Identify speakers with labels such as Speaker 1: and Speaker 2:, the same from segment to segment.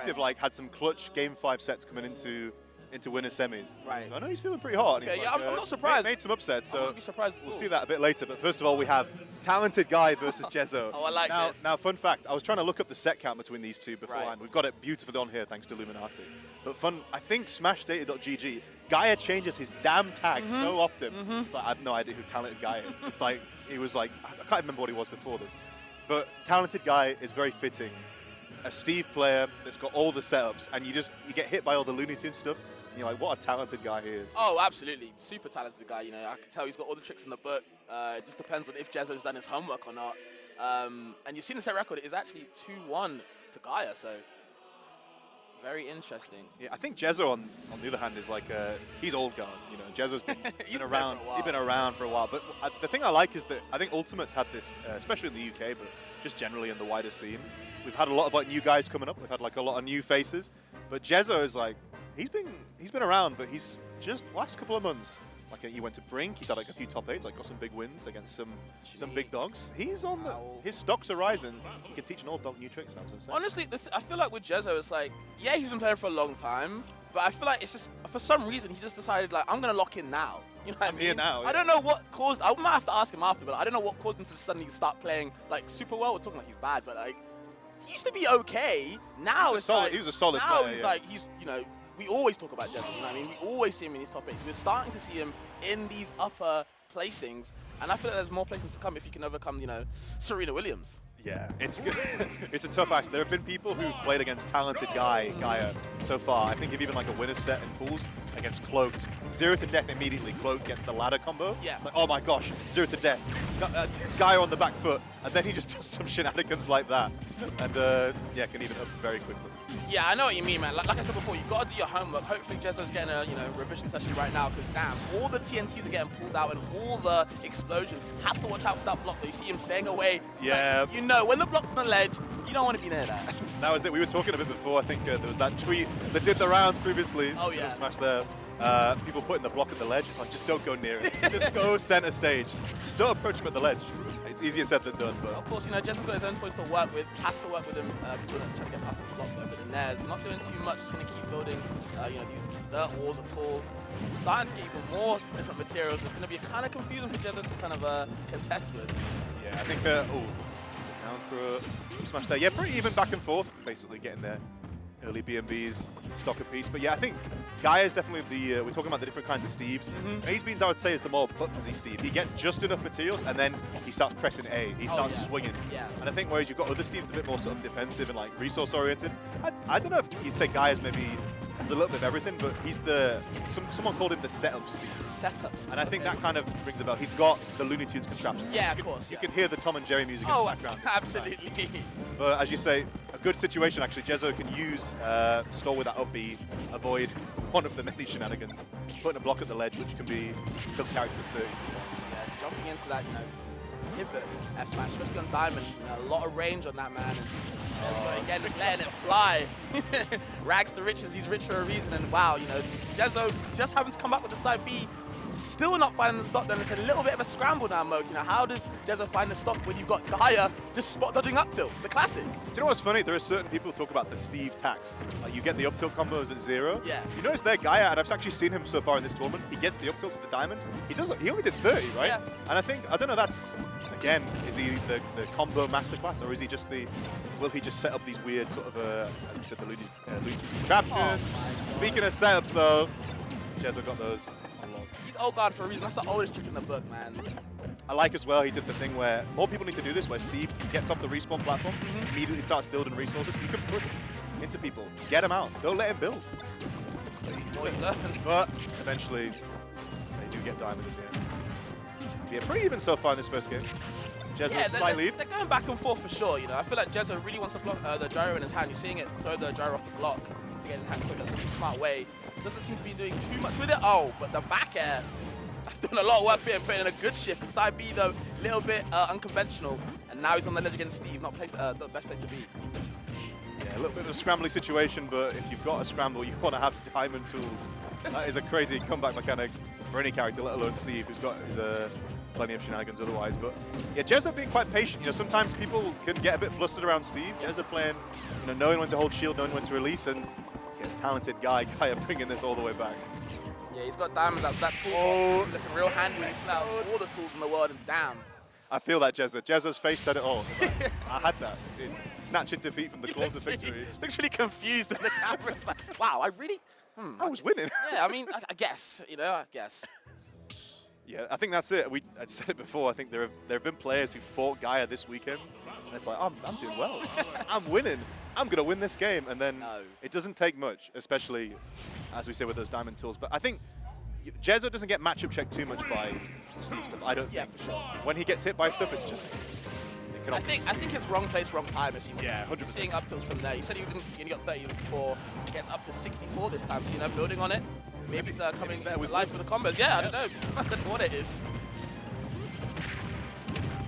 Speaker 1: Active like had some clutch game 5 sets coming into winner semis.
Speaker 2: Right.
Speaker 1: So I know he's feeling pretty hot.
Speaker 2: Okay,
Speaker 1: He's
Speaker 2: yeah,
Speaker 1: like,
Speaker 2: I'm not surprised.
Speaker 1: Made some upsets,
Speaker 2: I
Speaker 1: so
Speaker 2: wouldn't be surprised at
Speaker 1: we'll
Speaker 2: all.
Speaker 1: see that a bit later. But first of all, we have Talented Guy versus Jezo.
Speaker 2: Oh, I like
Speaker 1: now,
Speaker 2: this.
Speaker 1: Now, fun fact, I was trying to look up the set count between these two beforehand.
Speaker 2: Right.
Speaker 1: We've got it beautifully on here thanks to Illuminati. But I think SmashData.gg, Gaia changes his damn tag so often. It's like, I have no idea who Talented Guy is. It's like, he was like, I can't remember what he was before this. But Talented Guy is very fitting. A Steve player that's got all the setups, and you get hit by all the Looney Tunes stuff, and you're like, what a talented guy he is.
Speaker 2: Oh, absolutely. Super talented guy. You know, I can tell he's got all the tricks in the book. It just depends on if Jezo's done his homework or not. And you've seen the set record, it is actually 2-1 to Gaia, so very interesting.
Speaker 1: Yeah, I think Jezo, on the other hand, is like, he's old guard. You know, Jezo's been around. He's been around for a while. But the thing I like is that I think Ultimate's had this, especially in the UK, but just generally in the wider scene. We've had a lot of like new guys coming up. We've had like a lot of new faces. But Jezo is like, he's been around, but he's just last couple of months. Like he went to Brink. He's had like a few top 8s. Like got some big wins against some big dogs. He's on his stocks are rising. He can teach an old dog new tricks now.
Speaker 2: Honestly, I feel like with Jezo, it's like, yeah, he's been playing for a long time, but I feel like it's just for some reason he just decided like, I'm gonna lock in now. You know what I mean?
Speaker 1: Here now.
Speaker 2: I don't know what caused. I might have to ask him after, but I don't know what caused him to suddenly start playing like super well. We're talking like he's bad, but like he used to be okay. Now it's like
Speaker 1: he was a solid
Speaker 2: now
Speaker 1: player.
Speaker 2: He's like you know. We always talk about Jezo, you know what I mean? We always see him in these top 8s. We're starting to see him in these upper placings, and I feel like there's more places to come if you can overcome, you know, Serena Williams.
Speaker 1: Yeah, it's good. It's a tough act. There have been people who've played against Talented Gaia so far. I think of even like a winner's set in pools against Cloaked. 0 to death immediately. Cloaked gets the ladder combo.
Speaker 2: Yeah.
Speaker 1: It's like, oh my gosh, 0 to death. Gaia on the back foot, and then he just does some shenanigans like that. And yeah, can even up very quickly.
Speaker 2: Yeah, I know what you mean, man. Like I said before, you've got to do your homework. Hopefully Jezo's getting a revision session right now, because damn, all the TNTs are getting pulled out and all the explosions. Has to watch out for that block though. You see him staying away.
Speaker 1: Yeah.
Speaker 2: Like, you know, when the block's on the ledge, you don't want to be near that.
Speaker 1: That was it. We were talking a bit before. I think there was that tweet that did the rounds previously.
Speaker 2: Oh yeah.
Speaker 1: Smash there. People putting the block at the ledge. It's like, just don't go near it. Just go center stage. Just don't approach him at the ledge. It's easier said than done, but...
Speaker 2: Of course, you know, Jezo's got his own toys to work with, has to work with him trying to get past this block though, but then there's not doing too much, just going to keep building, you know, these dirt walls are tall, starting to get even more different materials. It's going to be kind of confusing for Jezo to kind of contest with.
Speaker 1: Yeah, I think, oh, it's the down for Smash there. Yeah, pretty even back and forth, basically getting there. Early BMBs, stock a piece. But yeah, I think Gaia is definitely the, we're talking about the different kinds of Steves. Ace Beans, I would say, is the more buttonsy Steve. He gets just enough materials and then he starts pressing A. He starts swinging.
Speaker 2: Yeah.
Speaker 1: And I think whereas you've got other Steves a bit more sort of defensive and like resource oriented, I don't know if you'd say Gaia's maybe has a little bit of everything, but he's the, someone called him the setup Steve.
Speaker 2: Setups.
Speaker 1: And I think that kind of rings a bell. He's got the Looney Tunes contraptions.
Speaker 2: Yeah, of course.
Speaker 1: You can hear the Tom and Jerry music in the background.
Speaker 2: Absolutely.
Speaker 1: But as you say, a good situation actually. Jezo can use stall with that up B, avoid one of the many shenanigans, putting a block at the ledge, which can be kill characters at 30 sometimes.
Speaker 2: Yeah, jumping into that, you know, pivot F smash, especially on Diamond, you know, a lot of range on that man. And again, just letting it fly. Rags to riches, he's rich for a reason, and wow, you know, Jezo just having to come up with the side B, still not finding the stock then. It's a little bit of a scramble now, Moke. You know, how does Jezo find the stock when you've got Gaia just spot dodging up tilt? The classic.
Speaker 1: Do you know what's funny? There are certain people who talk about the Steve tax. Like you get the up tilt combos at 0.
Speaker 2: Yeah.
Speaker 1: You notice there, Gaia, and I've actually seen him so far in this tournament, he gets the up tilts at the diamond. He only did 30, right?
Speaker 2: Yeah.
Speaker 1: And I don't know, that's, again, is he the combo masterclass, or is he just will he just set up these weird sort of, like you said, the Looney Tunes contraptions? Speaking of setups though, Jezo got those.
Speaker 2: He's old guard for a reason. That's the oldest trick in the book, man.
Speaker 1: I like as well, he did the thing where more people need to do this, where Steve gets off the respawn platform, immediately starts building resources. You can push into people, get him out, don't let him build. But eventually, they do get diamond in the end. Yeah, pretty even so far in this first game. Jezo's slight lead.
Speaker 2: They're going back and forth for sure, you know. I feel like Jezo really wants to block the gyro in his hand. You're seeing it throw the gyro off the block to get in his hand quick. That's a really smart way. Doesn't seem to be doing too much with it. Oh, but the back air, that's doing a lot of work for him, putting in a good shift. The side B, though, a little bit unconventional. And now he's on the ledge against Steve, not the best place to be.
Speaker 1: Yeah, a little bit of a scrambly situation, but if you've got a scramble, you want to have diamond tools. That is a crazy comeback mechanic for any character, let alone Steve, who's got his plenty of shenanigans otherwise. But yeah, Jezo being quite patient. You know, sometimes people can get a bit flustered around Steve. Jezo playing, you know, knowing when to hold shield, knowing when to release, and yeah, talented guy bringing this all the way back.
Speaker 2: Yeah, he's got diamonds up. That tool looking real handy. He's out all the tools in the world, and damn.
Speaker 1: I feel that, Jezo. Jezo's face said it all. Like, I had that. Snatching defeat from the claws of victory.
Speaker 2: Looks really confused in the camera. It's like, wow, I really...
Speaker 1: I was winning.
Speaker 2: Yeah, I mean, I guess, you know, I guess.
Speaker 1: Yeah, I think that's it. I said it before. I think there have been players who fought Gaia this weekend, and it's like, I'm doing well. I'm winning. I'm going to win this game. And then it doesn't take much, especially, as we say, with those diamond tools. But I think Jezo doesn't get matchup checked too much by Steve stuff. I don't think.
Speaker 2: For sure.
Speaker 1: When he gets hit by stuff, it's just...
Speaker 2: I think it's wrong place, wrong time.
Speaker 1: Yeah, 100%.
Speaker 2: Seeing up tilts from there. You said you only got 30 before. It gets up to 64 this time. So, you know, building on it. Maybe it's coming to life with the combos. Yeah, I don't know. I don't know what it is.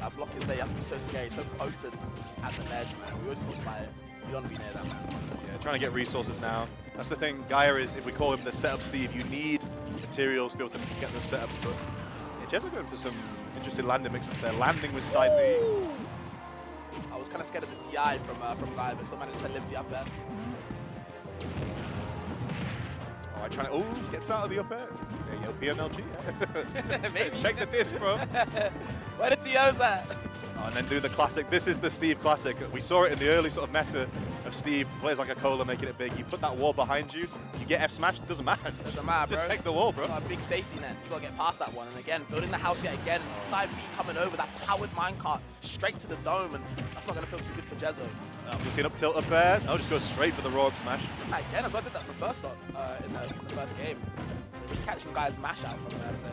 Speaker 2: That block is there. You have to be so scary, so potent at the ledge, man. We always talk about it. You don't want to be near that, man.
Speaker 1: Yeah, trying to get resources now. That's the thing. Gaia is, if we call him the setup Steve, you need materials to be able to get those setups. But yeah, Jezo going for some interesting landing mix-ups there. Landing with side B.
Speaker 2: I was kind of scared of the DI from Gaia, but still managed to live the up air.
Speaker 1: Oh, trying to, gets out of the up air. There you go, PNLG.
Speaker 2: Maybe.
Speaker 1: Check the disc, bro.
Speaker 2: Where the TO's at?
Speaker 1: Oh, and then do the classic. This is the Steve classic. We saw it in the early sort of meta of Steve. Plays like a cola, making it big. You put that wall behind you, you get F smashed, it doesn't matter.
Speaker 2: Doesn't matter,
Speaker 1: Just
Speaker 2: bro.
Speaker 1: take the wall, bro.
Speaker 2: A big safety net. You gotta get past that one. And again, building the house yet again. Side B coming over, that powered minecart straight to the dome, and that's not gonna feel too good for Jezo.
Speaker 1: We've seen up tilt up there. No, just go straight for the raw up smash.
Speaker 2: Again, as well, I did that in the first stop, in the first game. So really catching guys mash out from there, I'd say.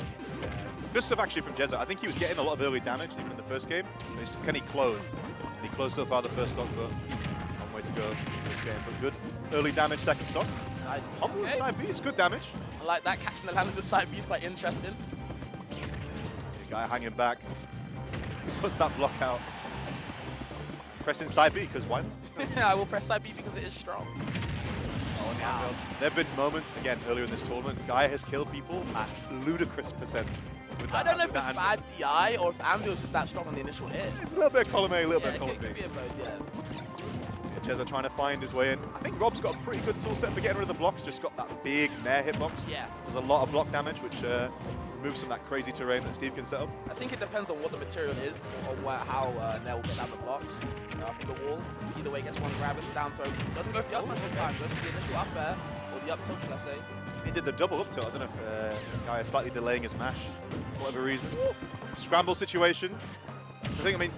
Speaker 1: Good stuff actually from Jezo. I think he was getting a lot of early damage even in the first game. Can he close? And he closed so far the first stock, but long way to go in this game. But good early damage second stock. Side B, it's good damage.
Speaker 2: I like that, catching the landers with side B is quite interesting.
Speaker 1: The guy hanging back. Puts that block out. Pressing side B, because why not?
Speaker 2: I will press side B because it is strong.
Speaker 1: Oh, wow. There have been moments, again, earlier in this tournament, Gaia has killed people at ludicrous percents.
Speaker 2: I don't know if it's bad DI or if Anvil's just that strong on the initial hit.
Speaker 1: It's a little bit of column A, a little bit of column B.
Speaker 2: It could be a both, yeah.
Speaker 1: Jezo trying to find his way in. I think Rob's got a pretty good tool set for getting rid of the blocks, just got that big Nair hitbox.
Speaker 2: Yeah.
Speaker 1: There's a lot of block damage, which removes some of that crazy terrain that Steve can set up.
Speaker 2: I think it depends on what the material is, or how Nair will get down the blocks. From the wall, either way gets one grab, it's a down throw. Doesn't go for the up smash this time, goes for the initial up air, or the up tilt, shall I say.
Speaker 1: He did the double up tilt. I don't know if Gaia is slightly delaying his mash for whatever reason. Scramble situation. That's the thing, I mean,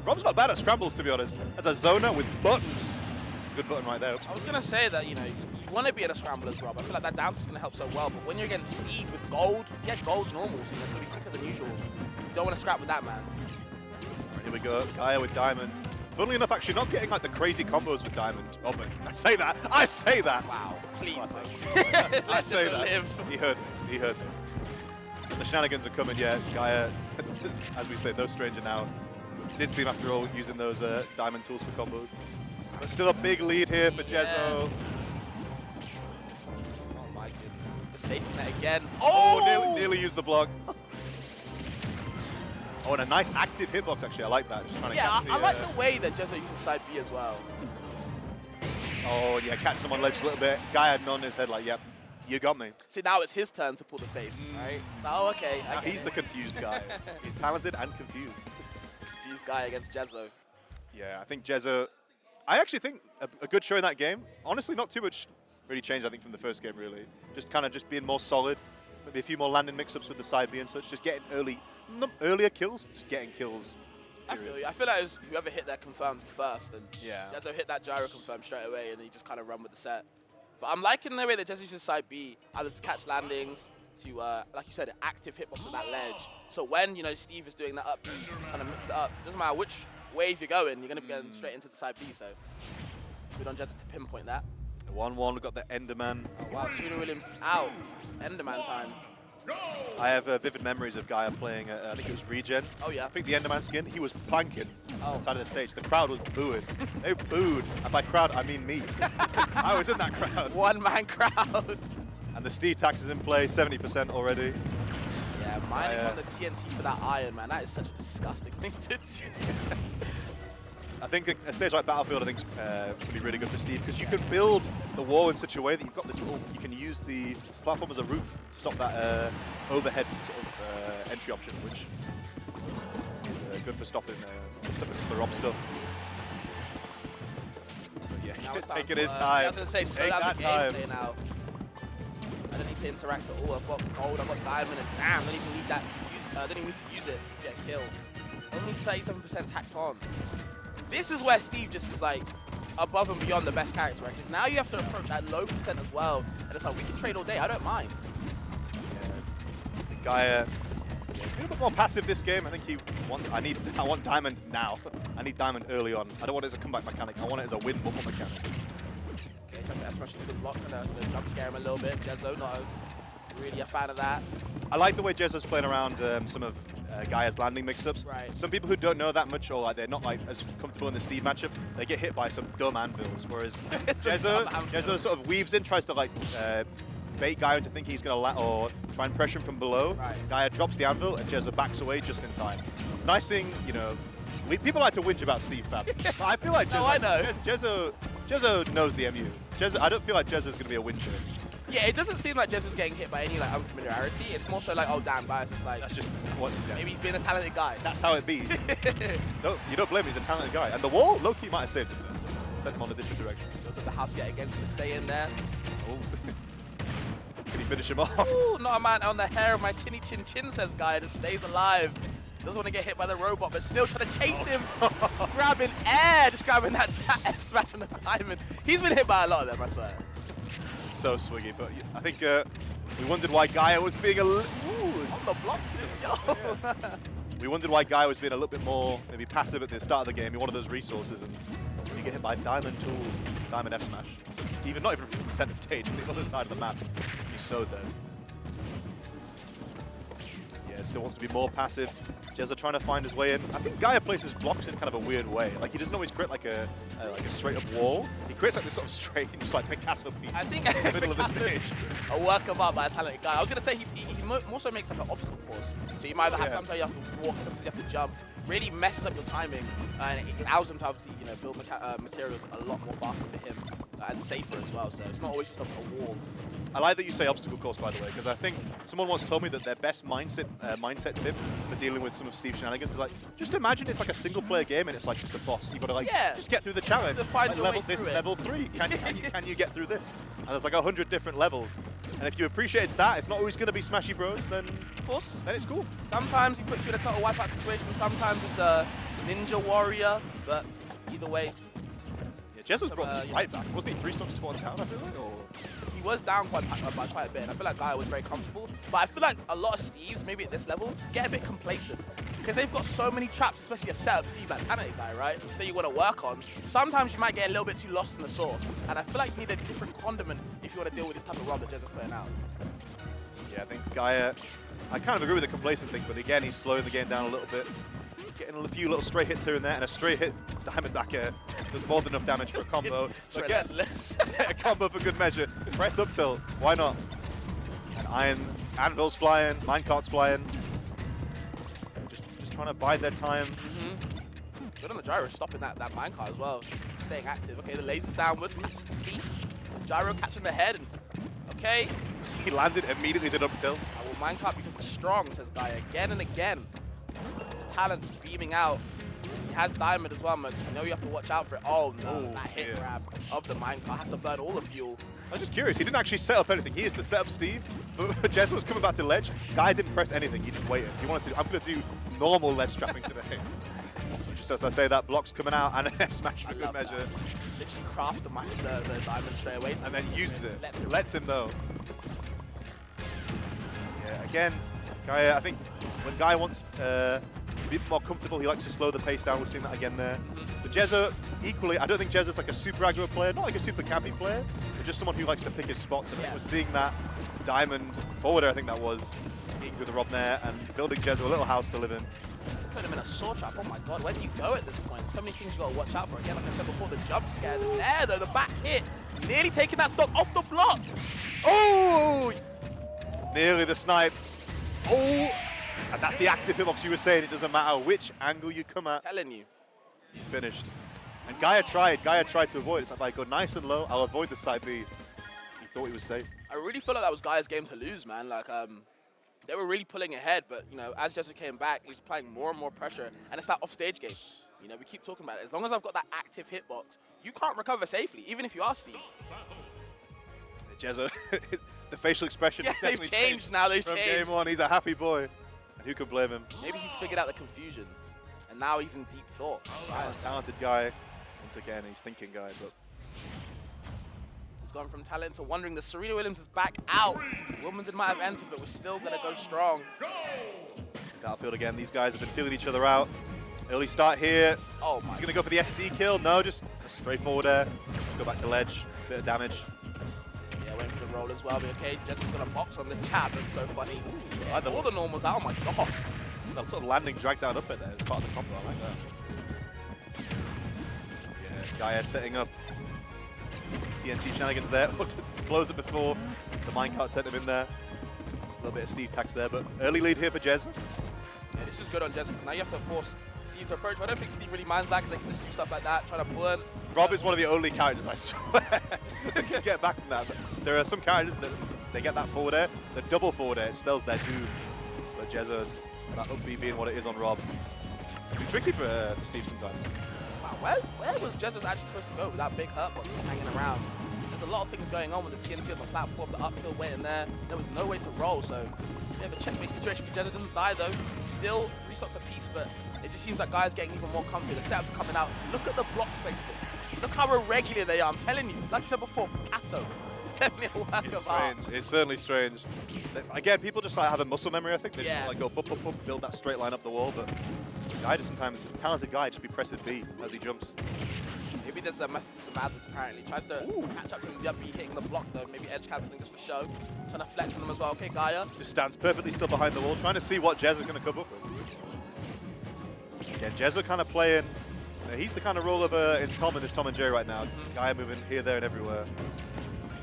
Speaker 1: Rob's not bad at scrambles, to be honest. As a zoner with buttons. It's a good button right there.
Speaker 2: I was going to say that, you know, you want to be at a scramble as Rob. I feel like that down is going to help so well, but when you're against Steve with gold, yeah, gold normal, so it's going to be quicker than usual. You don't want to scrap with that, man.
Speaker 1: Right, here we go, Gaia with Diamond. Funnily enough, actually not getting like the crazy combos with Diamond. Oh, but I say that.
Speaker 2: Wow, please.
Speaker 1: I say that. He heard me. The shenanigans are coming, yeah. Gaia, as we say, no stranger now. Did seem, after all, using those Diamond tools for combos. But still a big lead here for Jezo.
Speaker 2: Oh my goodness. The safety net again.
Speaker 1: Oh, nearly used the block. Oh, and a nice active hitbox, actually. I like that. Just trying to catch
Speaker 2: I like the way that Jezo uses side B as well.
Speaker 1: Oh, yeah, catch him on ledge a little bit. Guy had none in his head, like, yep, you got me.
Speaker 2: See, now it's his turn to pull the face, right? So, oh, okay.
Speaker 1: Now he's the confused guy. He's talented and confused.
Speaker 2: Confused guy against Jezo.
Speaker 1: Yeah, I think Jezo... I actually think a good show in that game. Honestly, not too much really changed, I think, from the first game, really. Just kind of just being more solid. Maybe a few more landing mix-ups with the side B and such. Just getting earlier kills, just getting kills.
Speaker 2: Period. I feel you. I feel like it was whoever hit that confirms first. And
Speaker 1: yeah.
Speaker 2: Jezo hit that gyro confirm straight away, and then he just kind of run with the set. But I'm liking the way that Jezo uses side B, either to catch landings, to, like you said, an active hitbox at that ledge. So when, you know, Steve is doing that up, kind of mix it up, doesn't matter which wave you're going, you're going to be going straight into the side B. So good on Jezo to pinpoint that.
Speaker 1: 1-1, we've got the Enderman.
Speaker 2: Oh, wow, Serena Williams out. Enderman time.
Speaker 1: I have vivid memories of Gaia playing, I think it was Regen.
Speaker 2: Oh, yeah.
Speaker 1: I picked the Enderman skin. He was planking on the side of the stage. The crowd was booing. They booed. And by crowd, I mean me. I was in that crowd.
Speaker 2: One-man crowd.
Speaker 1: And the Steve tax is in play, 70% already.
Speaker 2: Yeah, Mining on the TNT for that iron, man. That is such a disgusting thing to do.
Speaker 1: I think a stage like Battlefield, I think, would be really good for Steve because you can build the wall in such a way that you've got this little. You can use the platform as a roof, stop that overhead sort of entry option, which is good for stopping the rob stuff. But yeah, taking his time.
Speaker 2: I was gonna say, slow down the gameplay now. I don't need to interact at all. I've got gold, I've got diamond, and damn, I don't even need that to use. I don't even need to use it to get killed. Only 37% tacked on. This is where Steve just is like above and beyond the best character, right? Because now you have to approach at low percent as well, and it's like we can trade all day. I don't mind.
Speaker 1: Yeah. The guy a little bit more passive this game. I think he wants. I want diamond now. I need diamond early on. I don't want it as a comeback mechanic. I want it as a win bubble mechanic.
Speaker 2: Okay, tries to S-smash the good block, trying to jump scare him a little bit. Jezo, not really a fan of that.
Speaker 1: I like the way Jezo's playing around some of Gaia's landing mix-ups.
Speaker 2: Right.
Speaker 1: Some people who don't know that much, or like they're not like as comfortable in the Steve matchup, they get hit by some dumb anvils. Whereas Jezo sort of weaves in, tries to like bait Gaia into thinking he's going to or try and pressure him from below. Right. Gaia drops the anvil, and Jezo backs away just in time. It's nice seeing, you know, people like to whinge about Steve Fab. But I feel like Jezo knows the MU. I don't feel like Jezo's going to be a whincher.
Speaker 2: Yeah, it doesn't seem like Jezo's getting hit by any like unfamiliarity. It's more so like, oh damn, guys, it's like
Speaker 1: that's just what. Yeah.
Speaker 2: Maybe he's being a talented guy.
Speaker 1: That's how it be. You don't blame him. He's a talented guy, and the wall, low-key might have saved him. Sent him on a different direction.
Speaker 2: Goes to the house yet again to stay in there.
Speaker 1: Oh. Can he finish him off?
Speaker 2: Ooh, not a man on the hair of my chinny chin chin, says Guy, to stay alive. Doesn't want to get hit by the robot, but still trying to chase him. Grabbing air, just grabbing that F smash from the diamond. He's been hit by a lot of them, I swear.
Speaker 1: So swiggy, but I think we wondered why Gaia was being
Speaker 2: on the blocks, dude. Yo.
Speaker 1: Yeah. We wondered why Gaia was being a little bit more maybe passive at the start of the game. He wanted those resources, and you get hit by diamond tools, diamond F smash. Not even from center stage, on the other side of the map. He's so dead. Yeah, still wants to be more passive. Jezo trying to find his way in. I think Gaia places blocks in kind of a weird way. Like he doesn't always create like a straight up wall. He creates like this sort of straight, just like Picasso piece.
Speaker 2: I think
Speaker 1: in the middle of the stage.
Speaker 2: A work of art by a talented guy. I was gonna say he more so makes like an obstacle course. So you might either have sometimes you have to walk, sometimes you have to jump. Really messes up your timing, and it allows him to obviously build materials a lot more faster for him and safer as well. So it's not always just a wall.
Speaker 1: I like that you say obstacle course, by the way, because I think someone once told me that their best mindset tip for dealing with some of Steve's shenanigans is like, just imagine it's like a single player game and it's like just a boss. You've got to like just get through the challenge.
Speaker 2: Find
Speaker 1: like, level 3. Can you get through this? And there's like 100 different levels. And if you appreciate it's that, it's not always going to be Smashy Bros. Then
Speaker 2: of course,
Speaker 1: then it's cool.
Speaker 2: Sometimes he puts you in a total wipeout situation. Sometimes it's a ninja warrior. But either way.
Speaker 1: Jezo's brought this right back. Wasn't he 3 stocks to 1 town, I feel like? Or?
Speaker 2: He was down by quite a bit, and I feel like Gaia was very comfortable. But I feel like a lot of Steves, maybe at this level, get a bit complacent. Because they've got so many traps, especially a setup Steve, like talented guy, right? That you want to work on. Sometimes you might get a little bit too lost in the sauce. And I feel like you need a different condiment if you want to deal with this type of run that Jezo's putting out.
Speaker 1: Yeah, I think Gaia, I kind of agree with the complacent thing, but again, he's slowing the game down a little bit. Getting a few little stray hits here and there, and a stray hit diamond back air does more than enough damage for a combo. So get a combo for good measure. Press up tilt, why not? And anvil's flying, minecart's flying. Just trying to bide their time.
Speaker 2: Good on the gyro, stopping that minecart as well, staying active. Okay, the laser's downwards, catches the feet. Gyro catching the head, and okay.
Speaker 1: He landed, immediately did up tilt.
Speaker 2: Well, minecart because it's strong, says Gaia again and again. Talent beaming out. He has diamond as well, Mux. You know you have to watch out for it. Oh no, that hit grab of the minecart has to burn all the fuel.
Speaker 1: I'm just curious, he didn't actually set up anything. He is the setup Steve. Jezo was coming back to ledge. Guy didn't press anything, he just waited. He wanted to, I'm going to do normal ledge trapping today. Just as I say that, block's coming out and an F smash for good measure.
Speaker 2: That. Literally crafts the diamond straight away.
Speaker 1: And then uses it. Lets him know. Yeah, again, Guy, I think when Guy wants a bit more comfortable, he likes to slow the pace down. We've seen that again there. But Jezo, equally, I don't think Jezo's like a super aggro player, not like a super campy player, but just someone who likes to pick his spots. And I think we're seeing that diamond forwarder, I think that was, with the Rob there, and building Jezo a little house to live in.
Speaker 2: Put him in a saw trap. Oh my god, where do you go at this point? So many things you got to watch out for. Again, like I said before, the jump scare. There though, the back hit. Nearly taking that stock off the block.
Speaker 1: Oh! Nearly the snipe. Oh! And that's the active hitbox you were saying. It doesn't matter which angle you come at.
Speaker 2: Telling you.
Speaker 1: He's finished. And Gaia tried to avoid it. It's like, if I go nice and low, I'll avoid the side B. He thought he was safe.
Speaker 2: I really feel like that was Gaia's game to lose, man. Like, they were really pulling ahead, but, you know, as Jezo came back, he was applying more and more pressure, and it's that off-stage game. You know, we keep talking about it. As long as I've got that active hitbox, you can't recover safely, even if you are Steve.
Speaker 1: Jezo, the facial expression
Speaker 2: yeah,
Speaker 1: has definitely
Speaker 2: they've changed now. They've
Speaker 1: from
Speaker 2: changed.
Speaker 1: game one. He's a happy boy, and who could blame him?
Speaker 2: Maybe he's figured out the confusion, and now he's in deep thought.
Speaker 1: Talented guy. Once again, he's thinking guy, but
Speaker 2: he's gone from talent to wondering. The Serena Williams is back out. Wimbledon might have entered, but we're still going to go strong.
Speaker 1: Battlefield again. These guys have been feeling each other out. Early start here.
Speaker 2: Oh my.
Speaker 1: He's going to go for the SD kill. No, just straightforward there. Just go back to ledge. Bit of damage.
Speaker 2: Yeah, went for the roll as well. But okay, Jezo's going to box on the jab. It's so funny. Yeah, all the normals out. Oh my gosh.
Speaker 1: That sort of landing drag down up it there. It's part of the combo. I like that. Yeah, Gaia setting up some TNT shenanigans there. Blows it before the minecart sent him in there. A little bit of Steve tax there, but early lead here for Jezo.
Speaker 2: Yeah, this is good on Jezo. Now you have to force Steve to approach. But I don't think Steve really minds that because they can just do stuff like that, try to pull in.
Speaker 1: Rob is one of the only characters, I swear, that can get back from that. But there are some characters that they get that forward air, the double forward air, it spells their doom. But Jezo, that up B being what it is on Rob. It'd be tricky for Steve sometimes.
Speaker 2: Wow, where was Jezo actually supposed to go with that big hurt box hanging around? There's a lot of things going on with the TNT on the platform, the uphill waiting there. There was no way to roll, so yeah, the checkmate situation for Jezo doesn't die though. Still 3 stocks apiece, but it just seems like guys getting even more comfy. The setups are coming out. Look at the block placement. Look how irregular they are. I'm telling you, like you said before, Picasso. It's definitely a work of art.
Speaker 1: It's certainly strange. Again, people just like have a muscle memory, I think. They just like go bup, bup, bup, build that straight line up the wall, but Guy just sometimes, a talented guy, just be pressing B as he jumps.
Speaker 2: Maybe there's a method to the madness apparently. Tries to catch up to the up B, hitting the block though. Maybe edge cancelling just for show. Trying to flex on them as well. Okay, Gaia.
Speaker 1: Just stands perfectly still behind the wall, trying to see what Jezo's going to come up with. Again, Jezo kind of playing. He's the kind of role of in this Tom and Jerry right now. Gaia moving here, there, and everywhere.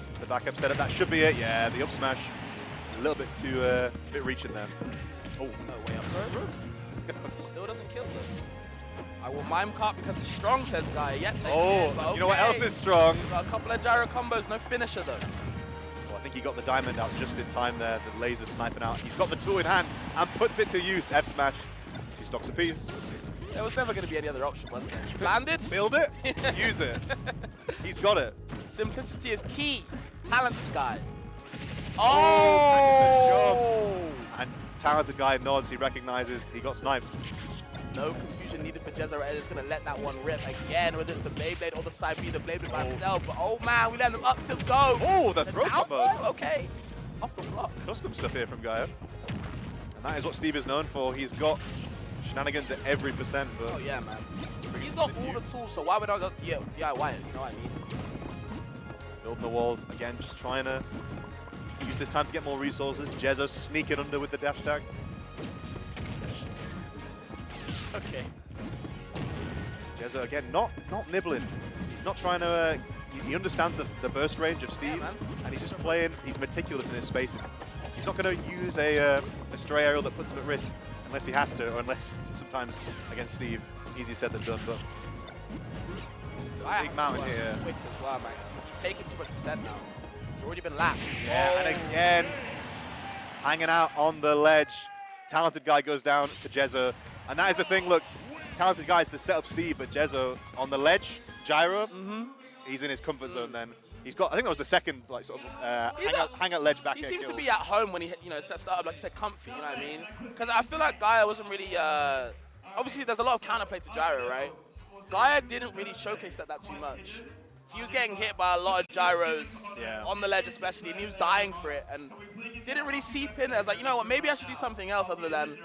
Speaker 1: It's the backup setup. That should be it. Yeah, the up smash. A little bit too bit reaching there. Oh,
Speaker 2: no way up throw. Still doesn't kill them. I will mime cart because it's strong, says Gaia. Yet they can,
Speaker 1: you know what else is strong?
Speaker 2: Got a couple of gyro combos, no finisher though.
Speaker 1: Well, I think he got the diamond out just in time there. The laser sniping out. He's got the tool in hand and puts it to use. F smash. 2 stocks apiece.
Speaker 2: There was never going to be any other option, was there? You planned it?
Speaker 1: Build it, use it. He's got it.
Speaker 2: Simplicity is key. Talented guy.
Speaker 1: Oh! And talented guy nods, he recognizes he got sniped.
Speaker 2: No confusion needed for Jezo. It's going to let that one rip again, whether it's the Beyblade or the side B, the Beyblade by himself. But oh man, we let them up tilts go.
Speaker 1: Oh, the throw combo.
Speaker 2: Okay. Off the block.
Speaker 1: Custom stuff here from Gaia. And that is what Steve is known for. He's got shenanigans at every percent, but
Speaker 2: oh yeah, man. He's got all the tools, so why would I go DIY it? You know what I mean?
Speaker 1: Building the walls again, just trying to use this time to get more resources. Jezo sneaking under with the dash tag.
Speaker 2: Okay.
Speaker 1: Jezo again, not nibbling. He's not trying to. He understands the burst range of Steve, and he's just playing. He's meticulous in his spacing. He's not going to use a stray aerial that puts him at risk unless he has to, or unless sometimes against Steve, easier said than done. But it's a big mountain here.
Speaker 2: Quick as well, man. He's taking too much percent now. He's already been lapped.
Speaker 1: Yeah, and again, hanging out on the ledge. Talented guy goes down to Jezo, and that is the thing. Look, talented guy is the setup Steve, but Jezo on the ledge, gyro. He's in his comfort zone then. He's got, I think that was the second, like, sort of hang out ledge back.
Speaker 2: He seems to be at home when he, sets up, like you said, comfy, you know what I mean? Because I feel like Gaia wasn't really, obviously there's a lot of counterplay to gyro, right? Gaia didn't really showcase that too much. He was getting hit by a lot of gyros on the ledge especially, and he was dying for it, and didn't really seep in. I was like, you know what, maybe I should do something else other than